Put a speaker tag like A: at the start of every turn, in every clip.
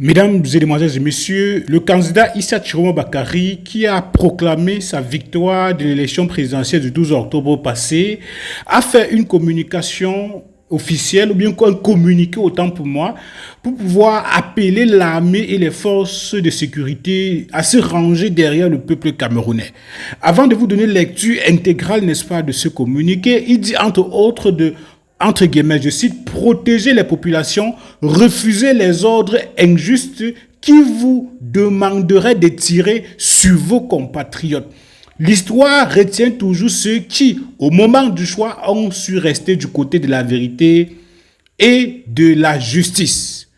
A: Mesdames et demoiselles et messieurs, le candidat Issa Chiroma Bakary, qui a proclamé sa victoire de l'élection présidentielle du 12 octobre passé, a fait une communication officielle, ou bien un communiqué autant pour moi, pour pouvoir appeler l'armée et les forces de sécurité à se ranger derrière le peuple camerounais. Avant de vous donner lecture intégrale, n'est-ce pas, de ce communiqué, il dit entre autres entre guillemets, je cite, protéger les populations, refuser les ordres injustes qui vous demanderaient de tirer sur vos compatriotes. L'histoire retient toujours ceux qui, au moment du choix, ont su rester du côté de la vérité et de la justice.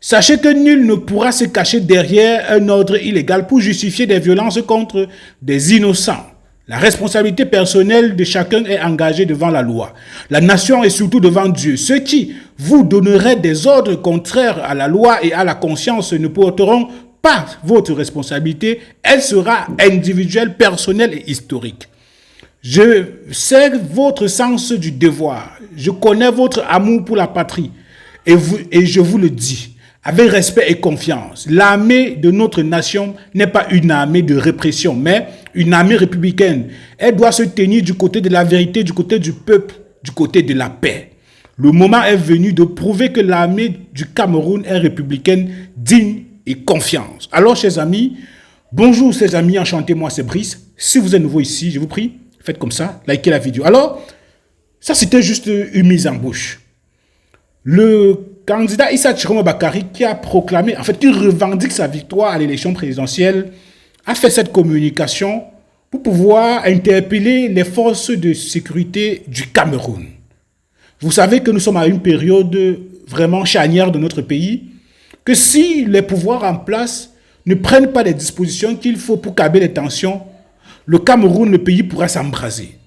A: Sachez que nul ne pourra se cacher derrière un ordre illégal pour justifier des violences contre des innocents. La responsabilité personnelle de chacun est engagée devant la loi. La nation est surtout devant Dieu. Ceux qui vous donneraient des ordres contraires à la loi et à la conscience ne porteront pas votre responsabilité. Elle sera individuelle, personnelle et historique. Je sais votre sens du devoir. Je connais votre amour pour la patrie. Et je vous le dis, avec respect et confiance, l'armée de notre nation n'est pas une armée de répression, mais une armée républicaine. Elle doit se tenir du côté de la vérité, du côté du peuple, du côté de la paix. Le moment est venu de prouver que l'armée du Cameroun est républicaine, digne et confiante. Alors, chers amis, bonjour, chers amis, enchanté, moi c'est Brice. Si vous êtes nouveau ici, je vous prie, faites comme ça, likez la vidéo. Alors, ça c'était juste une mise en bouche. Le candidat Issa Chiroma Bakary, qui a proclamé, en fait, qui revendique sa victoire à l'élection présidentielle, a fait cette communication pour pouvoir interpeller les forces de sécurité du Cameroun. Vous savez que nous sommes à une période vraiment charnière de notre pays, que si les pouvoirs en place ne prennent pas les dispositions qu'il faut pour calmer les tensions, le Cameroun, le pays, pourra s'embraser.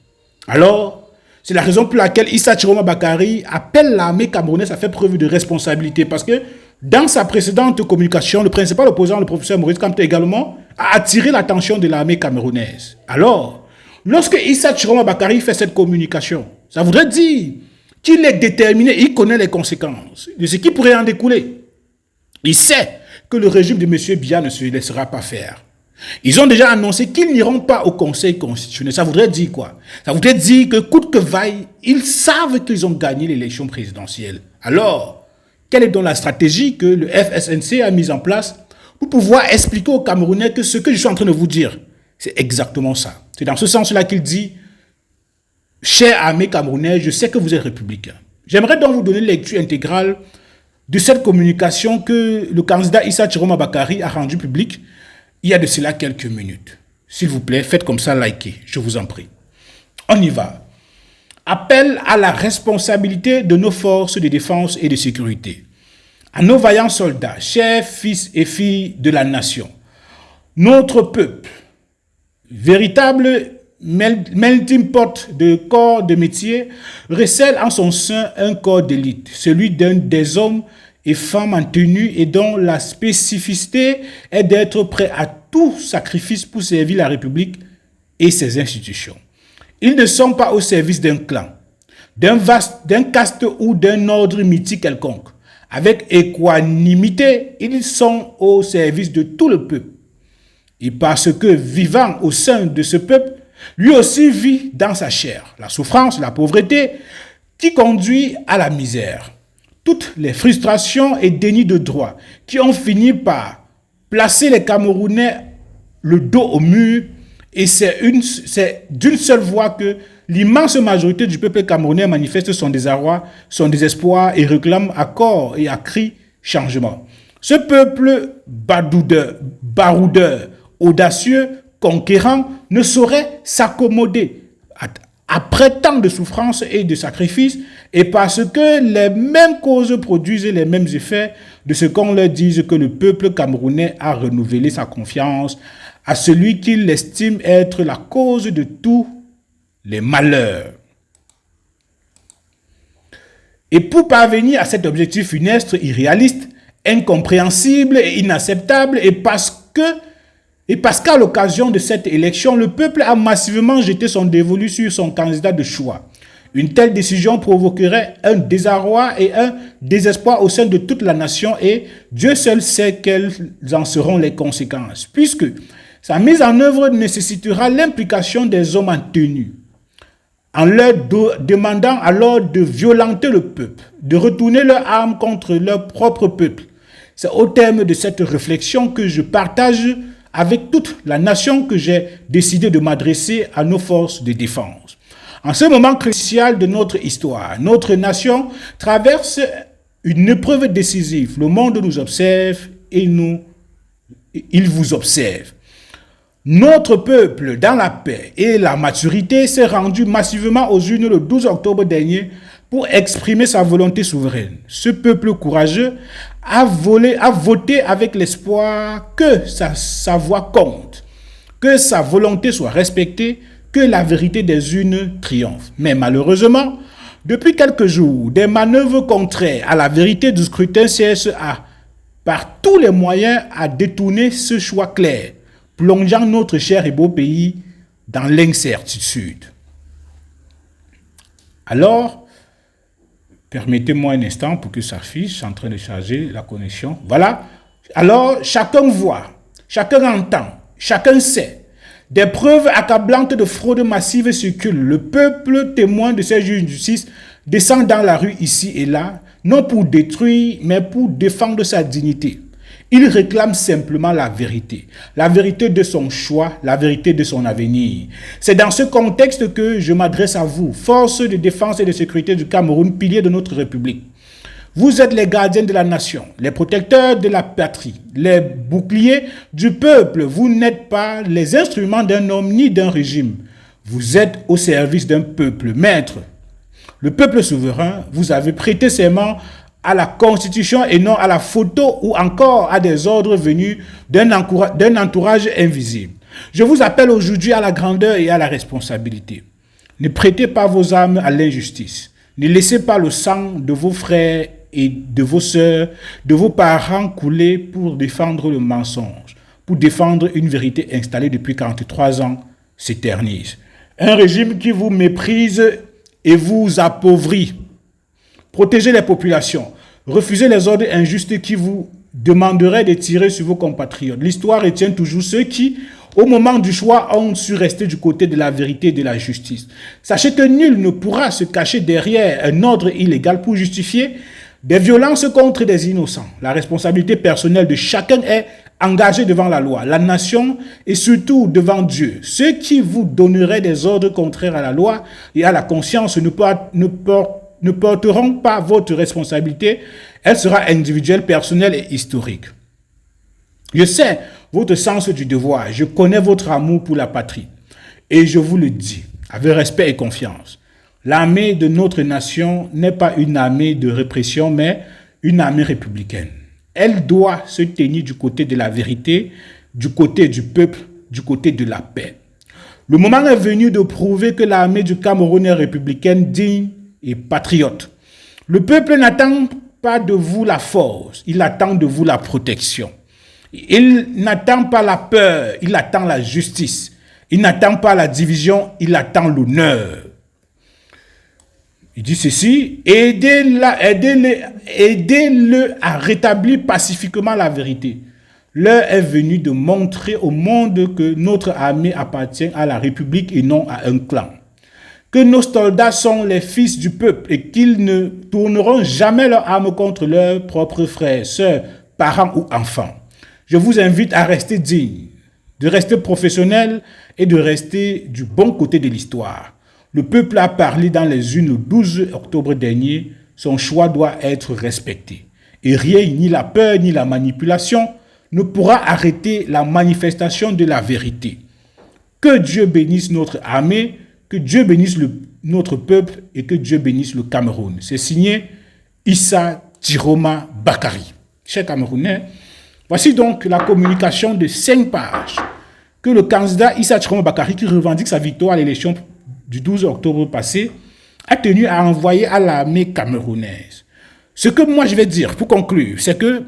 A: Alors, c'est la raison pour laquelle Issa Chiroma Bakary appelle l'armée camerounaise à faire preuve de responsabilité. Parce que dans sa précédente communication, le principal opposant, le professeur Maurice Kamto également, a attiré l'attention de l'armée camerounaise. Alors, lorsque Issa Chiroma Bakary fait cette communication, ça voudrait dire qu'il est déterminé, il connaît les conséquences de ce qui pourrait en découler. Il sait que le régime de M. Biya ne se laissera pas faire. Ils ont déjà annoncé qu'ils n'iront pas au Conseil constitutionnel. Ça voudrait dire quoi? Ça voudrait dire que coûte que vaille, ils savent qu'ils ont gagné l'élection présidentielle. Alors, quelle est donc la stratégie que le FSNC a mise en place pour pouvoir expliquer aux Camerounais que ce que je suis en train de vous dire, c'est exactement ça. C'est dans ce sens-là qu'il dit, chers armées camerounaises, je sais que vous êtes républicains. J'aimerais donc vous donner une lecture intégrale de cette communication que le candidat Issa Chiroma Bakary a rendue publique il y a de cela quelques minutes. S'il vous plaît, faites comme ça, likez, je vous en prie. On y va. Appel à la responsabilité de nos forces de défense et de sécurité. À nos vaillants soldats, chers fils et filles de la nation, notre peuple, véritable melting pot de corps de métier, recèle en son sein un corps d'élite, celui des hommes et femmes en tenue et dont la spécificité est d'être prêt à tout sacrifice pour servir la République et ses institutions. Ils ne sont pas au service d'un clan, d'un caste ou d'un ordre mythique quelconque. Avec équanimité, ils sont au service de tout le peuple. Et parce que vivant au sein de ce peuple, lui aussi vit dans sa chair la souffrance, la pauvreté qui conduit à la misère. Toutes les frustrations et dénis de droit qui ont fini par placer les Camerounais le dos au mur, et c'est d'une seule voix que l'immense majorité du peuple camerounais manifeste son désarroi, son désespoir et réclame à corps et à cri changement. Ce peuple baroudeur, audacieux, conquérant, ne saurait s'accommoder après tant de souffrances et de sacrifices, et parce que les mêmes causes produisent les mêmes effets, de ce qu'on leur dise que le peuple camerounais a renouvelé sa confiance à celui qu'il estime être la cause de tous les malheurs. Et pour parvenir à cet objectif funeste, irréaliste, incompréhensible et inacceptable, et parce qu'à l'occasion de cette élection, le peuple a massivement jeté son dévolu sur son candidat de choix. Une telle décision provoquerait un désarroi et un désespoir au sein de toute la nation et Dieu seul sait quelles en seront les conséquences, puisque sa mise en œuvre nécessitera l'implication des hommes en tenue, en leur demandant alors de violenter le peuple, de retourner leur arme contre leur propre peuple. C'est au terme de cette réflexion que je partage avec toute la nation que j'ai décidé de m'adresser à nos forces de défense. En ce moment crucial de notre histoire, notre nation traverse une épreuve décisive. Le monde nous observe et il vous observe. Notre peuple, dans la paix et la maturité, s'est rendu massivement aux urnes le 12 octobre dernier pour exprimer sa volonté souveraine. Ce peuple courageux a voté avec l'espoir que sa voix compte, que sa volonté soit respectée, que la vérité des urnes triomphe. Mais malheureusement, depuis quelques jours, des manœuvres contraires à la vérité du scrutin cherchent par tous les moyens à détourner ce choix clair, plongeant notre cher et beau pays dans l'incertitude. Alors, permettez-moi un instant pour que ça affiche, je suis en train de charger la connexion. Voilà. Alors, chacun voit, chacun entend, chacun sait. Des preuves accablantes de fraude massive circulent. Le peuple, témoin de ces juges de justice, descend dans la rue ici et là, non pour détruire, mais pour défendre sa dignité. Il réclame simplement la vérité de son choix, la vérité de son avenir. C'est dans ce contexte que je m'adresse à vous, forces de défense et de sécurité du Cameroun, piliers de notre République. Vous êtes les gardiens de la nation, les protecteurs de la patrie, les boucliers du peuple. Vous n'êtes pas les instruments d'un homme ni d'un régime. Vous êtes au service d'un peuple maître. Le peuple souverain, vous avez prêté serment à la Constitution et non à la photo ou encore à des ordres venus d'un entourage invisible. Je vous appelle aujourd'hui à la grandeur et à la responsabilité. Ne prêtez pas vos armes à l'injustice. Ne laissez pas le sang de vos frères et de vos sœurs, de vos parents couler pour défendre le mensonge, pour défendre une vérité installée depuis 43 ans s'éternise. Un régime qui vous méprise et vous appauvrit. Protégez les populations. Refusez les ordres injustes qui vous demanderaient de tirer sur vos compatriotes. L'histoire retient toujours ceux qui, au moment du choix, ont su rester du côté de la vérité et de la justice. Sachez que nul ne pourra se cacher derrière un ordre illégal pour justifier des violences contre des innocents. La responsabilité personnelle de chacun est engagée devant la loi, la nation et surtout devant Dieu. Ceux qui vous donneraient des ordres contraires à la loi et à la conscience ne porteront pas votre responsabilité. Elle sera individuelle, personnelle et historique. Je sais votre sens du devoir. Je connais votre amour pour la patrie. Et je vous le dis, avec respect et confiance. L'armée de notre nation n'est pas une armée de répression, mais une armée républicaine. Elle doit se tenir du côté de la vérité, du côté du peuple, du côté de la paix. Le moment est venu de prouver que l'armée du Cameroun est républicaine, digne et patriote. Le peuple n'attend pas de vous la force, il attend de vous la protection. Il n'attend pas la peur, il attend la justice. Il n'attend pas la division, il attend l'honneur. Il dit ceci, aidez-le à rétablir pacifiquement la vérité. L'heure est venue de montrer au monde que notre armée appartient à la République et non à un clan. Que nos soldats sont les fils du peuple et qu'ils ne tourneront jamais leurs armes contre leurs propres frères, sœurs, parents ou enfants. Je vous invite à rester digne, de rester professionnel et de rester du bon côté de l'histoire. Le peuple a parlé dans les urnes le 12 octobre dernier. Son choix doit être respecté. Et rien, ni la peur, ni la manipulation, ne pourra arrêter la manifestation de la vérité. Que Dieu bénisse notre armée, que Dieu bénisse notre peuple et que Dieu bénisse le Cameroun. C'est signé Issa Tiroma Bakari. Chers Camerounais, voici donc la communication de 5 pages que le candidat Issa Tiroma Bakari, qui revendique sa victoire à l'élection du 12 octobre passé, a tenu à envoyer à l'armée camerounaise. Ce que moi je vais dire pour conclure, c'est que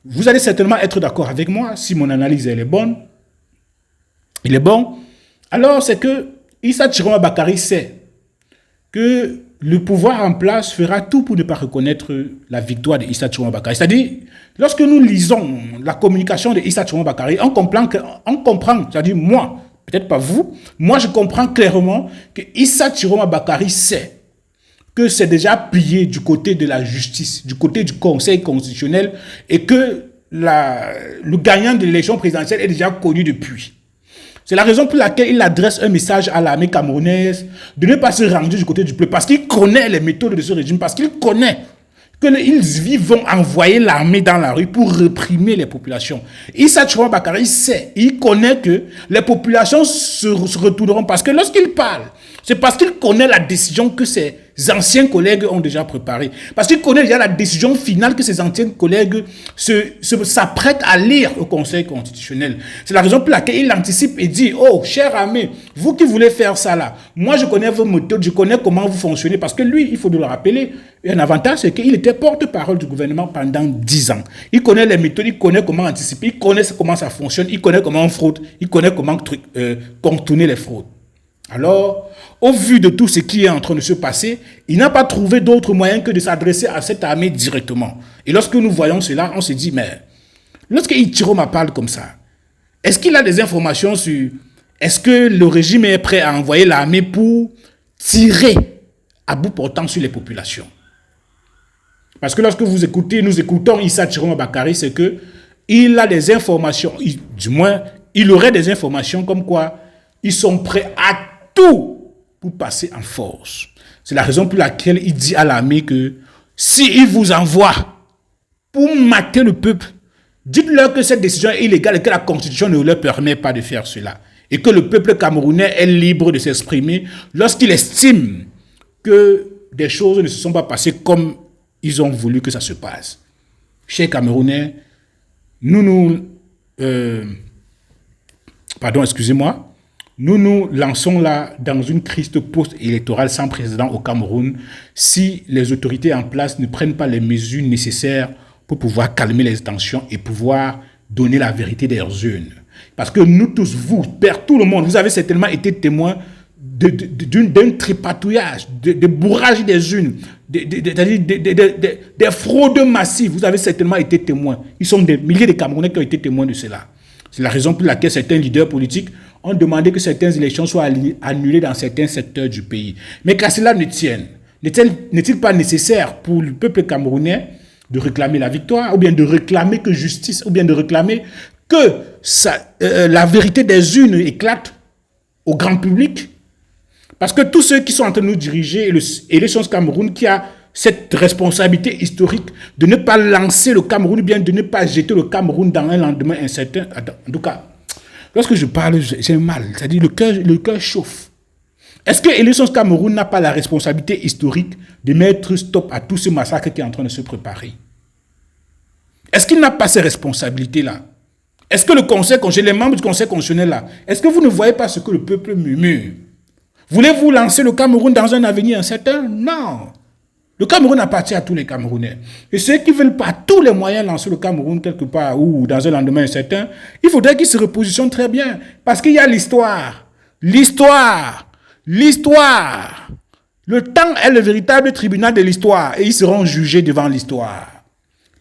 A: vous allez certainement être d'accord avec moi si mon analyse elle est bonne. Il est bon. Alors c'est que Issa Tiroma Bakari sait que le pouvoir en place fera tout pour ne pas reconnaître la victoire d'Issa Tchouama Bakary. C'est-à-dire, lorsque nous lisons la communication d'Issa Tchouama Bakary, on comprend, c'est-à-dire moi, peut-être pas vous, moi je comprends clairement que Issa Tchouama Bakary sait que c'est déjà plié du côté de la justice, du côté du Conseil constitutionnel, et que le gagnant de l'élection présidentielle est déjà connu depuis. C'est la raison pour laquelle il adresse un message à l'armée camerounaise de ne pas se ranger du côté du peuple, parce qu'il connaît les méthodes de ce régime, parce qu'il connaît qu'ils vont envoyer l'armée dans la rue pour réprimer les populations. Issa Tchouama Bakary sait, il connaît que les populations se retourneront, parce que lorsqu'il parle, c'est parce qu'il connaît la décision que ses anciens collègues ont déjà préparée. Parce qu'il connaît déjà la décision finale que ses anciens collègues s'apprêtent à lire au Conseil constitutionnel. C'est la raison pour laquelle il anticipe et dit, oh, cher ami, vous qui voulez faire ça là, moi je connais vos méthodes, je connais comment vous fonctionnez. Parce que lui, il faut le rappeler, un avantage, c'est qu'il était porte-parole du gouvernement pendant 10 ans. Il connaît les méthodes, il connaît comment anticiper, il connaît comment ça fonctionne, il connaît comment on fraude, il connaît comment contourner les fraudes. Alors, au vu de tout ce qui est en train de se passer, il n'a pas trouvé d'autre moyen que de s'adresser à cette armée directement. Et lorsque nous voyons cela, on se dit, mais lorsque Ichiroma parle comme ça, est-ce qu'il a des informations sur... Est-ce que le régime est prêt à envoyer l'armée pour tirer à bout portant sur les populations? Parce que lorsque nous écoutons Issa Tchouama Bakary, c'est que il a des informations, du moins, il aurait des informations comme quoi ils sont prêts à tout pour passer en force. C'est la raison pour laquelle il dit à l'armée que s'il vous envoie pour mater le peuple, dites-leur que cette décision est illégale et que la Constitution ne leur permet pas de faire cela. Et que le peuple camerounais est libre de s'exprimer lorsqu'il estime que des choses ne se sont pas passées comme ils ont voulu que ça se passe. Chers Camerounais, nous nous lançons là dans une crise post-électorale sans précédent au Cameroun si les autorités en place ne prennent pas les mesures nécessaires pour pouvoir calmer les tensions et pouvoir donner la vérité des urnes. Parce que nous tous, vous, père, tout le monde, vous avez certainement été témoins d'un tripatouillage, de bourrage des urnes, des fraudes massives. Vous avez certainement été témoins. Ils sont des milliers de Camerounais qui ont été témoins de cela. C'est la raison pour laquelle certains leaders politiques ont demandé que certaines élections soient annulées dans certains secteurs du pays. Mais qu'à cela ne tienne, n'est-il pas nécessaire pour le peuple camerounais de réclamer la victoire, ou bien de réclamer que justice, ou bien de réclamer que la vérité des urnes éclate au grand public? Parce que tous ceux qui sont en train de nous diriger, et les choses Cameroun qui a cette responsabilité historique de ne pas lancer le Cameroun, ou bien de ne pas jeter le Cameroun dans un lendemain incertain. En tout cas, lorsque je parle, j'ai mal. C'est-à-dire le cœur chauffe. Est-ce que Élections Cameroun n'a pas la responsabilité historique de mettre stop à tout ce massacre qui est en train de se préparer? Est-ce qu'il n'a pas ces responsabilités-là? Est-ce que le Conseil constitutionnel, les membres du Conseil constitutionnel là, est-ce que vous ne voyez pas ce que le peuple murmure? Voulez-vous lancer le Cameroun dans un avenir incertain? Non. Le Cameroun appartient à tous les Camerounais. Et ceux qui ne veulent pas tous les moyens lancer le Cameroun quelque part ou dans un lendemain incertain, il faudrait qu'ils se repositionnent très bien. Parce qu'il y a l'histoire. L'histoire. L'histoire. Le temps est le véritable tribunal de l'histoire et ils seront jugés devant l'histoire.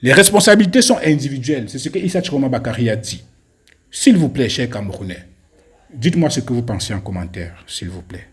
A: Les responsabilités sont individuelles. C'est ce que Issa Tchouama Bakary a dit. S'il vous plaît, chers Camerounais, dites-moi ce que vous pensez en commentaire, s'il vous plaît.